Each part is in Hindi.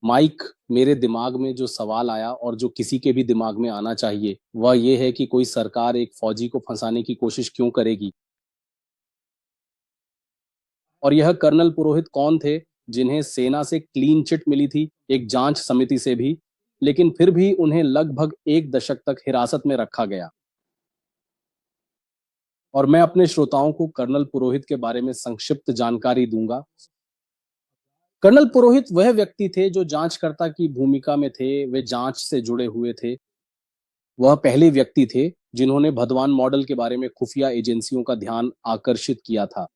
माइक, मेरे दिमाग में जो सवाल आया और जो किसी के भी दिमाग में आना चाहिए, वह ये है कि कोई सरकार एक फौजी को फंसाने की कोशिश क्यों करेगी? और यह कर्नल पुरोहित कौन थे, जिन्हें सेना से क्लीन चिट मिली थी, एक जांच समिति से भी, लेकिन फिर भी उन्हें लगभग 1 दशक तक हिरासत में रखा गया। और मैं अपने श्रोताओं को कर्नल पुरोहित के बारे में संक्षिप्त जानकारी दूंगा। कर्नल पुरोहित वह व्यक्ति थे जो जांचकर्ता की भूमिका में थे, वे जांच से जुड़े हुए थे। वह पहले व्यक्ति थे जिन्होंने भदवान मॉडल के बारे में खुफिया एजेंसियों का ध्यान आकर्षित किया था।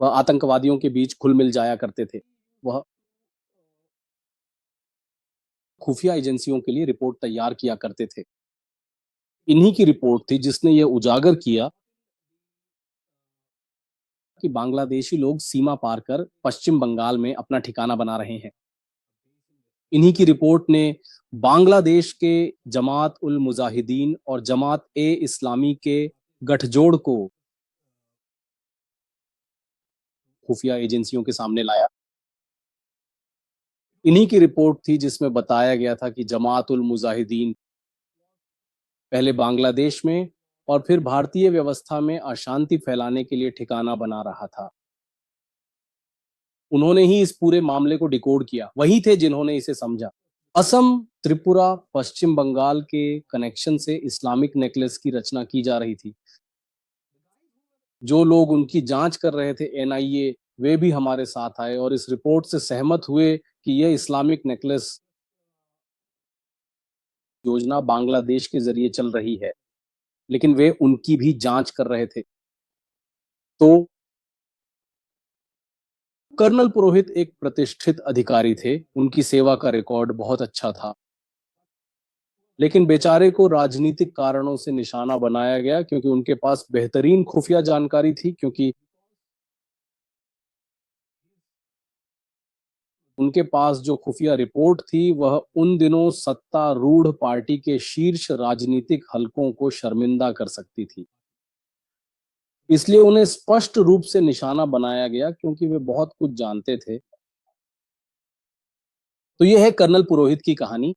वह आतंकवादियों के बीच घुल मिल जाया करते थे। वह खुफिया एजेंसियों के लिए रिपोर्ट तैयार किया करते थे। इन्हीं की रिपोर्ट थी जिसने यह उजागर किया कि बांग्लादेशी लोग सीमा पार कर पश्चिम बंगाल में अपना ठिकाना बना रहे हैं। इन्हीं की रिपोर्ट ने बांग्लादेश के जमात उल मुजाहिदीन और जमात ए इस्लामी के गठजोड़ को खुफिया एजेंसियों के सामने लाया। इन्हीं की रिपोर्ट थी जिसमें बताया गया था कि जमात उल मुजाहिदीन पहले बांग्लादेश में और फिर भारतीय व्यवस्था में अशांति फैलाने के लिए ठिकाना बना रहा था। उन्होंने ही इस पूरे मामले को डिकोड किया, वही थे जिन्होंने इसे समझा। असम, त्रिपुरा, पश्चिम बंगाल के कनेक्शन से इस्लामिक नेकलेस की रचना की जा रही थी। जो लोग उनकी जांच कर रहे थे, एनआईए, वे भी हमारे साथ आए और इस रिपोर्ट से सहमत हुए कि यह इस्लामिक नेकलेस योजना बांग्लादेश के जरिए चल रही है, लेकिन वे उनकी भी जांच कर रहे थे। तो कर्नल पुरोहित एक प्रतिष्ठित अधिकारी थे, उनकी सेवा का रिकॉर्ड बहुत अच्छा था, लेकिन बेचारे को राजनीतिक कारणों से निशाना बनाया गया क्योंकि उनके पास बेहतरीन खुफिया जानकारी थी, क्योंकि उनके पास जो खुफिया रिपोर्ट थी वह उन दिनों सत्तारूढ़ पार्टी के शीर्ष राजनीतिक हलकों को शर्मिंदा कर सकती थी। इसलिए उन्हें स्पष्ट रूप से निशाना बनाया गया क्योंकि वे बहुत कुछ जानते थे। तो यह है कर्नल पुरोहित की कहानी।